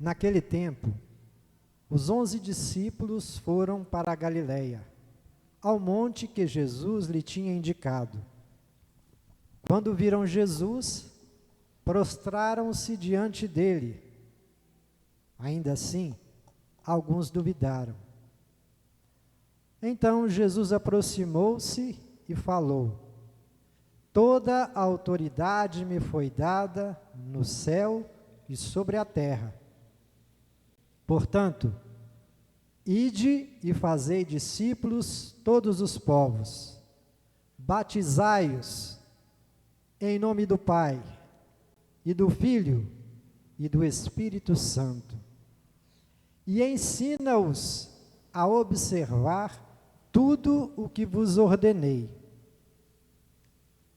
Naquele tempo, os 11 discípulos foram para a Galiléia, ao monte que Jesus lhe tinha indicado. Quando viram Jesus, prostraram-se diante dele. Ainda assim, alguns duvidaram. Então Jesus aproximou-se e falou: Toda a autoridade me foi dada no céu e sobre a terra. Portanto, ide e fazei discípulos todos os povos, batizai-os em nome do Pai, e do Filho, e do Espírito Santo, e ensina-os a observar tudo o que vos ordenei.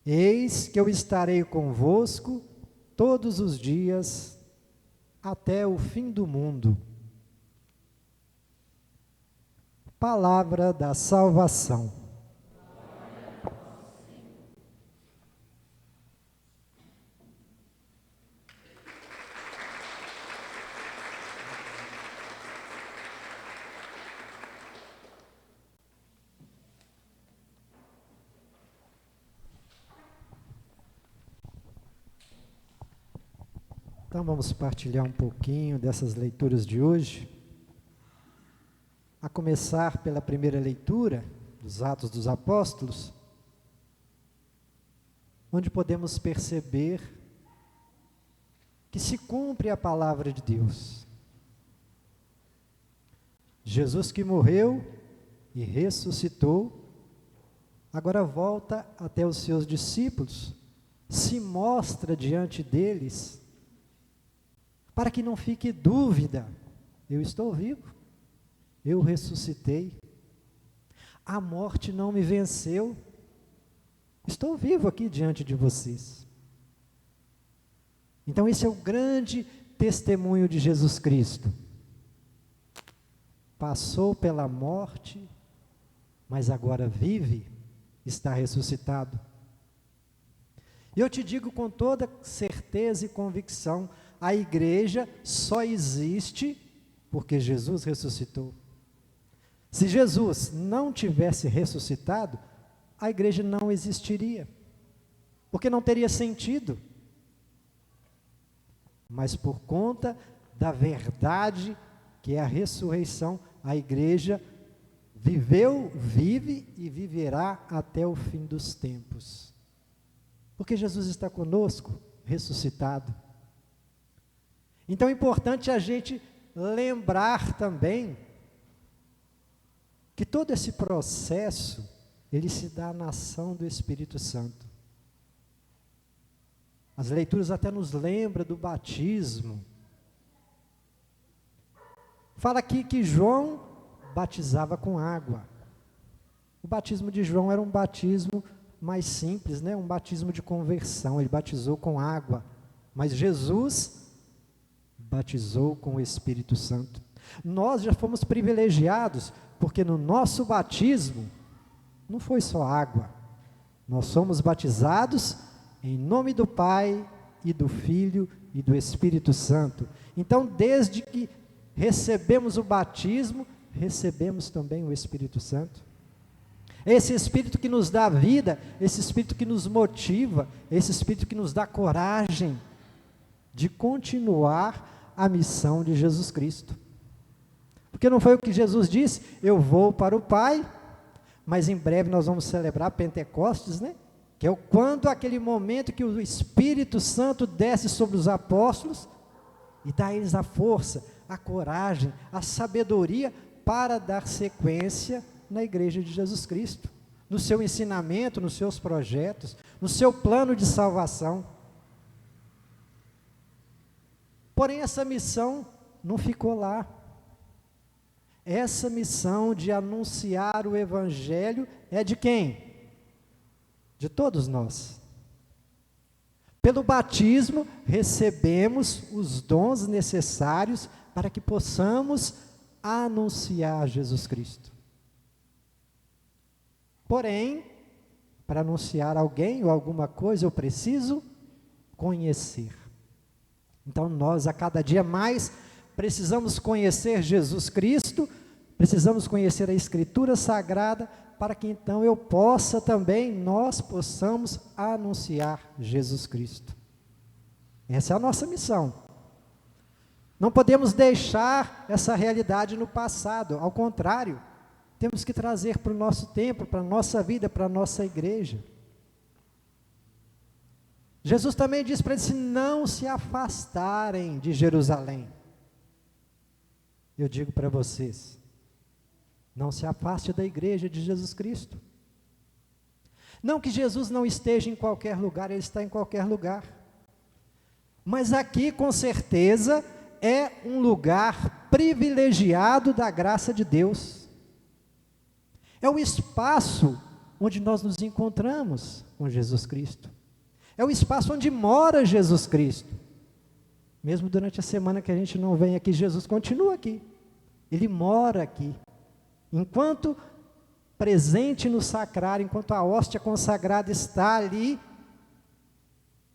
Eis que eu estarei convosco todos os dias, até o fim do mundo. Palavra da salvação. Então vamos partilhar um pouquinho dessas leituras de hoje. A começar pela primeira leitura dos Atos dos Apóstolos, onde podemos perceber que se cumpre a palavra de Deus. Jesus que morreu e ressuscitou, agora volta até os seus discípulos, se mostra diante deles, para que não fique dúvida: eu estou vivo, eu ressuscitei, a morte não me venceu, estou vivo aqui diante de vocês. Então esse é o grande testemunho de Jesus Cristo. Passou pela morte, mas agora vive, está ressuscitado. E eu te digo com toda certeza e convicção, a igreja só existe porque Jesus ressuscitou. Se Jesus não tivesse ressuscitado, a igreja não existiria, porque não teria sentido. Mas por conta da verdade que é a ressurreição, a igreja viveu, vive e viverá até o fim dos tempos. Porque Jesus está conosco, ressuscitado. Então é importante a gente lembrar também que todo esse processo, ele se dá na ação do Espírito Santo. As leituras até nos lembram do batismo. Fala aqui que João batizava com água. O batismo de João era um batismo mais simples, né? Um batismo de conversão, ele batizou com água. Mas Jesus batizou com o Espírito Santo. Nós já fomos privilegiados, porque no nosso batismo não foi só água. Nós somos batizados em nome do Pai e do Filho e do Espírito Santo. Então, desde que recebemos o batismo, recebemos também o Espírito Santo. Esse Espírito que nos dá vida, esse Espírito que nos motiva, esse Espírito que nos dá coragem de continuar a missão de Jesus Cristo. Porque não foi o que Jesus disse: eu vou para o Pai, mas em breve nós vamos celebrar Pentecostes, né? Que é quando aquele momento que o Espírito Santo desce sobre os apóstolos e dá a eles a força, a coragem, a sabedoria para dar sequência na igreja de Jesus Cristo, no seu ensinamento, nos seus projetos, no seu plano de salvação. Porém, essa missão não ficou lá. Essa missão de anunciar o Evangelho é de quem? De todos nós. Pelo batismo, recebemos os dons necessários para que possamos anunciar Jesus Cristo. Porém, para anunciar alguém ou alguma coisa, eu preciso conhecer. Então, nós a cada dia mais precisamos conhecer Jesus Cristo, precisamos conhecer a Escritura Sagrada, para que então eu possa também, nós possamos anunciar Jesus Cristo. Essa é a nossa missão. Não podemos deixar essa realidade no passado, ao contrário, temos que trazer para o nosso tempo, para a nossa vida, para a nossa igreja. Jesus também diz para eles não se afastarem de Jerusalém. Eu digo para vocês, não se afaste da igreja de Jesus Cristo. Não que Jesus não esteja em qualquer lugar, Ele está em qualquer lugar. Mas aqui, com certeza, é um lugar privilegiado da graça de Deus. É o espaço onde nós nos encontramos com Jesus Cristo. É o espaço onde mora Jesus Cristo. Mesmo durante a semana que a gente não vem aqui, Jesus continua aqui. Ele mora aqui. Enquanto presente no sacrário, enquanto a hóstia consagrada está ali,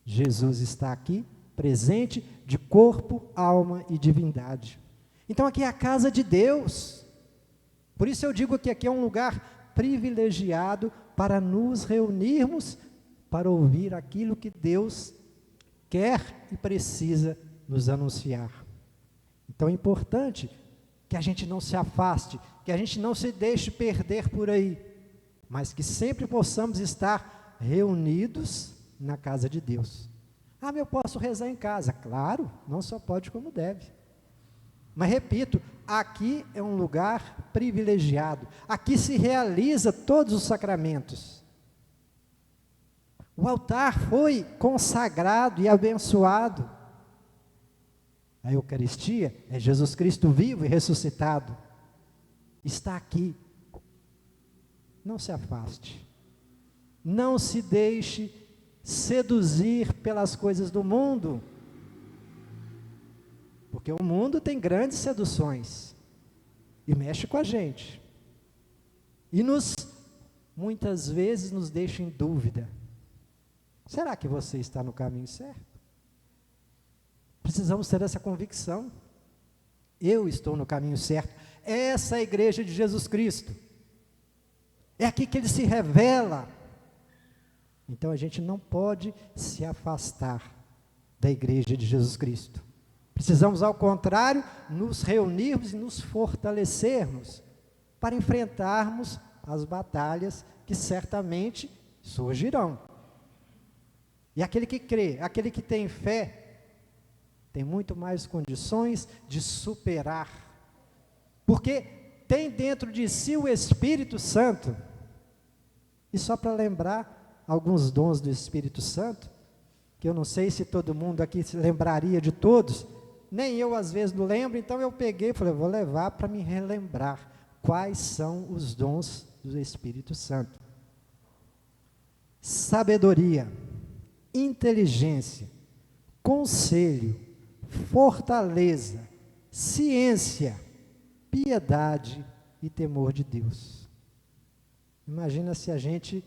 Jesus está aqui, presente de corpo, alma e divindade. Então aqui é a casa de Deus. Por isso eu digo que aqui é um lugar privilegiado para nos reunirmos, para ouvir aquilo que Deus quer e precisa nos anunciar. Então é importante que a gente não se afaste, que a gente não se deixe perder por aí, mas que sempre possamos estar reunidos na casa de Deus. Ah, eu posso rezar em casa? Claro, não só pode como deve. Mas repito, aqui é um lugar privilegiado, aqui se realiza todos os sacramentos. O altar foi consagrado e abençoado. A Eucaristia é Jesus Cristo vivo e ressuscitado. Está aqui. Não se afaste. Não se deixe seduzir pelas coisas do mundo. Porque o mundo tem grandes seduções. E mexe com a gente. E muitas vezes nos deixa em dúvida. Será que você está no caminho certo? Precisamos ter essa convicção. Eu estou no caminho certo. Essa é a igreja de Jesus Cristo. É aqui que Ele se revela. Então a gente não pode se afastar da igreja de Jesus Cristo. Precisamos, ao contrário, nos reunirmos e nos fortalecermos para enfrentarmos as batalhas que certamente surgirão. E aquele que crê, aquele que tem fé, tem muito mais condições de superar, porque tem dentro de si o Espírito Santo. E só para lembrar alguns dons do Espírito Santo, que eu não sei se todo mundo aqui se lembraria de todos, nem eu às vezes não lembro, então eu peguei e falei, vou levar para me relembrar quais são os dons do Espírito Santo. Sabedoria, inteligência, conselho, fortaleza, ciência, piedade e temor de Deus. Imagina se a gente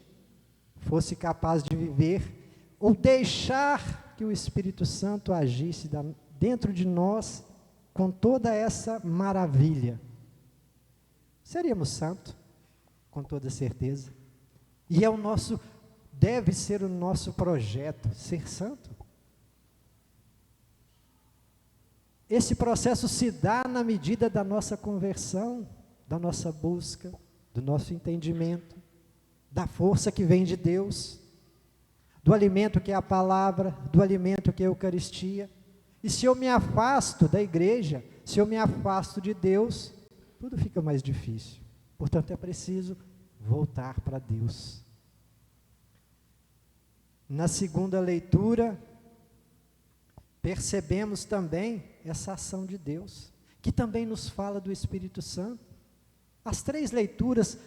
fosse capaz de viver ou deixar que o Espírito Santo agisse dentro de nós com toda essa maravilha. Seríamos santos, com toda certeza. E deve ser o nosso projeto, ser santo. Esse processo se dá na medida da nossa conversão, da nossa busca, do nosso entendimento, da força que vem de Deus, do alimento que é a palavra, do alimento que é a Eucaristia. E se eu me afasto da igreja, se eu me afasto de Deus, tudo fica mais difícil. Portanto, é preciso voltar para Deus. Na segunda leitura, percebemos também essa ação de Deus, que também nos fala do Espírito Santo. As três leituras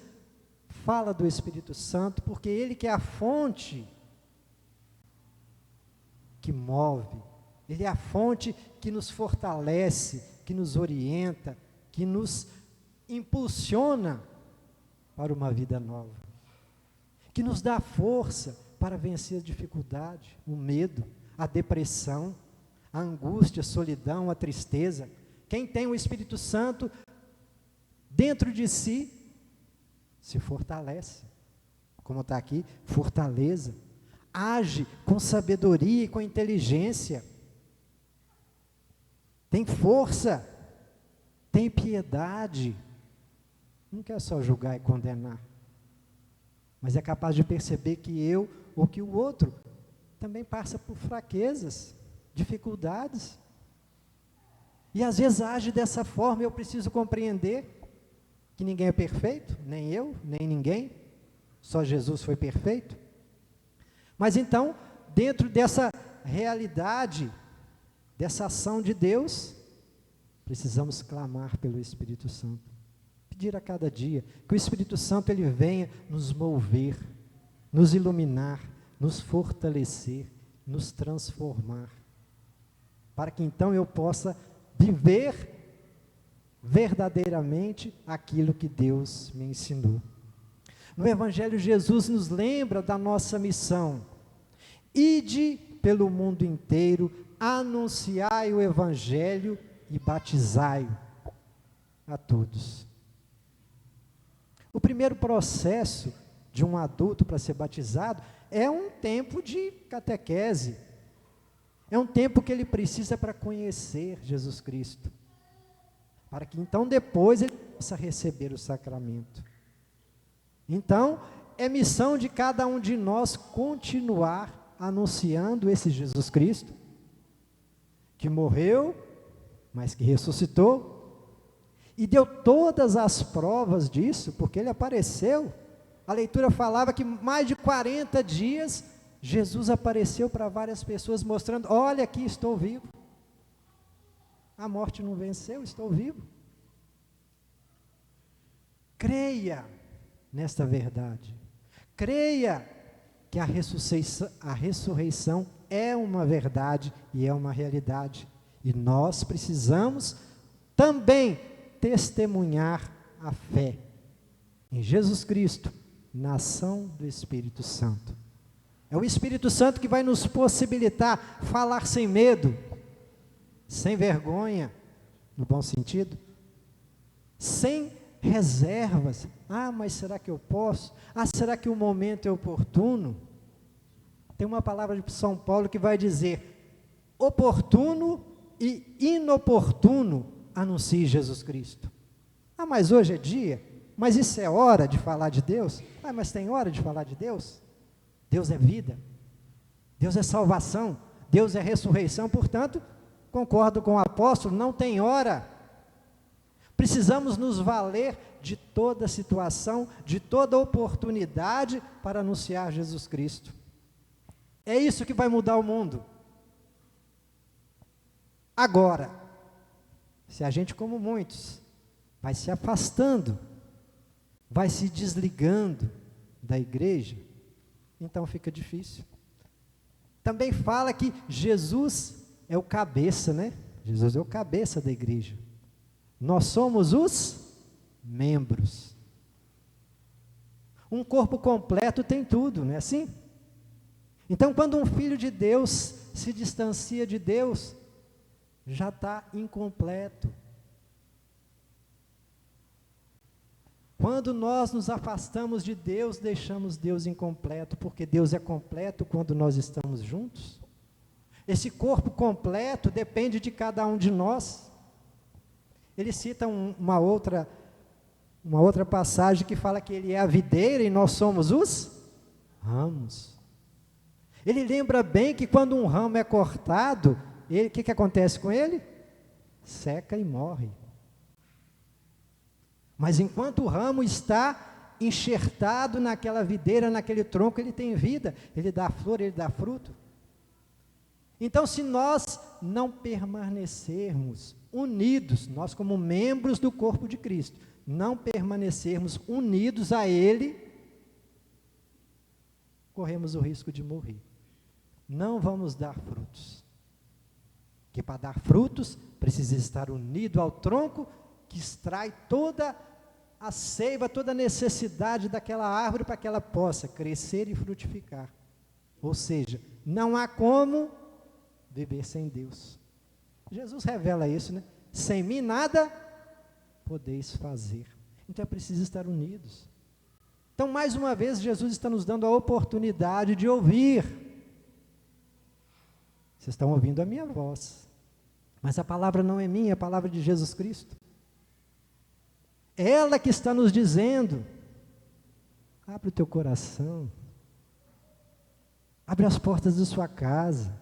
falam do Espírito Santo, porque Ele que é a fonte que move, Ele é a fonte que nos fortalece, que nos orienta, que nos impulsiona para uma vida nova, que nos dá força para vencer a dificuldade, o medo, a depressão, a angústia, a solidão, a tristeza, Quem tem o Espírito Santo dentro de si, se fortalece. Como está aqui, fortaleza. Age com sabedoria e com inteligência. Tem força. Tem piedade. Não quer só julgar e condenar. Mas é capaz de perceber que eu ou que o outro também passa por fraquezas, dificuldades. E às vezes age dessa forma. Eu preciso compreender que ninguém é perfeito, nem eu, nem ninguém. Só Jesus foi perfeito. Mas então, dentro dessa realidade, dessa ação de Deus, precisamos clamar pelo Espírito Santo. Pedir a cada dia que o Espírito Santo ele venha nos mover, nos iluminar, nos fortalecer, nos transformar, para que então eu possa viver verdadeiramente aquilo que Deus me ensinou. No Evangelho, Jesus nos lembra da nossa missão: ide pelo mundo inteiro, anunciai o Evangelho e batizai-o a todos. O primeiro processo de um adulto para ser batizado é um tempo de catequese, é um tempo que ele precisa para conhecer Jesus Cristo, para que então depois ele possa receber o sacramento. Então, é missão de cada um de nós continuar anunciando esse Jesus Cristo, que morreu, mas que ressuscitou, e deu todas as provas disso, porque ele apareceu. A leitura falava que mais de 40 dias, Jesus apareceu para várias pessoas, mostrando: olha aqui, estou vivo. A morte não venceu, estou vivo. Creia nesta verdade. Creia que a ressurreição é uma verdade e é uma realidade. E nós precisamos também testemunhar a fé em Jesus Cristo, na ação do Espírito Santo. É o Espírito Santo que vai nos possibilitar falar sem medo, sem vergonha, no bom sentido, sem reservas. Ah, mas será que eu posso? Ah, será que o momento é oportuno? Tem uma palavra de São Paulo que vai dizer: oportuno e inoportuno anuncie Jesus Cristo. Ah, mas hoje é dia? Mas isso é hora de falar de Deus? Ah, mas tem hora de falar de Deus? Deus é vida, Deus é salvação, Deus é ressurreição. Portanto, concordo com o apóstolo, não tem hora. Precisamos nos valer de toda situação, de toda oportunidade para anunciar Jesus Cristo. É isso que vai mudar o mundo. Agora, se a gente, como muitos, vai se afastando, vai se desligando da igreja, então fica difícil. Também fala que Jesus é o cabeça, né? Jesus é o cabeça da igreja. Nós somos os membros. Um corpo completo tem tudo, não é assim? Então, quando um filho de Deus se distancia de Deus, já está incompleto. Quando nós nos afastamos de Deus, deixamos Deus incompleto, porque Deus é completo quando nós estamos juntos. Esse corpo completo depende de cada um de nós. Ele cita uma outra passagem que fala que ele é a videira e nós somos os ramos. Ele lembra bem que quando um ramo é cortado, o que acontece com ele? Seca e morre. Mas enquanto o ramo está enxertado naquela videira, naquele tronco, ele tem vida, ele dá flor, ele dá fruto. Então, se nós não permanecermos unidos, nós como membros do corpo de Cristo, não permanecermos unidos a Ele, corremos o risco de morrer. Não vamos dar frutos. Porque para dar frutos, precisa estar unido ao tronco que extrai toda a seiva, toda a necessidade daquela árvore para que ela possa crescer e frutificar. Ou seja, não há como viver sem Deus. Jesus revela isso, né? sem mim nada podeis fazer. Então é preciso estar unidos. Então, mais uma vez, Jesus está nos dando a oportunidade de ouvir. Vocês estão ouvindo a minha voz, mas a palavra não é minha, é a palavra de Jesus Cristo. Ela que está nos dizendo, abre o teu coração, abre as portas da sua casa,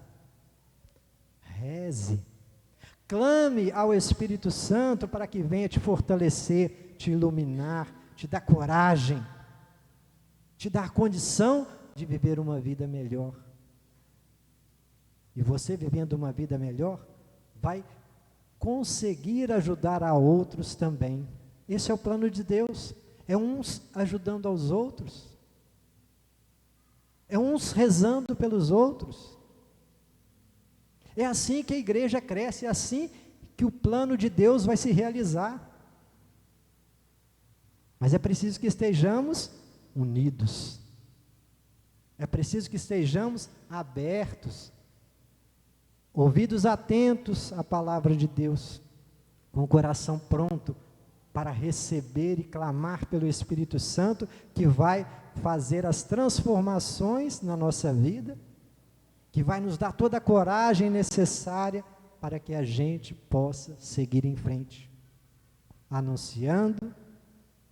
reze, clame ao Espírito Santo para que venha te fortalecer, te iluminar, te dar coragem, te dar condição de viver uma vida melhor. E você vivendo uma vida melhor, vai conseguir ajudar a outros também. Esse é o plano de Deus, é uns ajudando aos outros, é uns rezando pelos outros. É assim que a igreja cresce, é assim que o plano de Deus vai se realizar. Mas é preciso que estejamos unidos, é preciso que estejamos abertos, ouvidos atentos à palavra de Deus, com o coração pronto para receber e clamar pelo Espírito Santo, que vai fazer as transformações na nossa vida, que vai nos dar toda a coragem necessária para que a gente possa seguir em frente, anunciando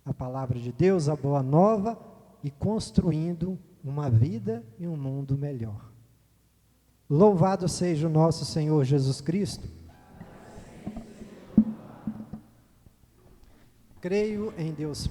a palavra de Deus, a boa nova, e construindo uma vida e um mundo melhor. Louvado seja o nosso Senhor Jesus Cristo. Creio em Deus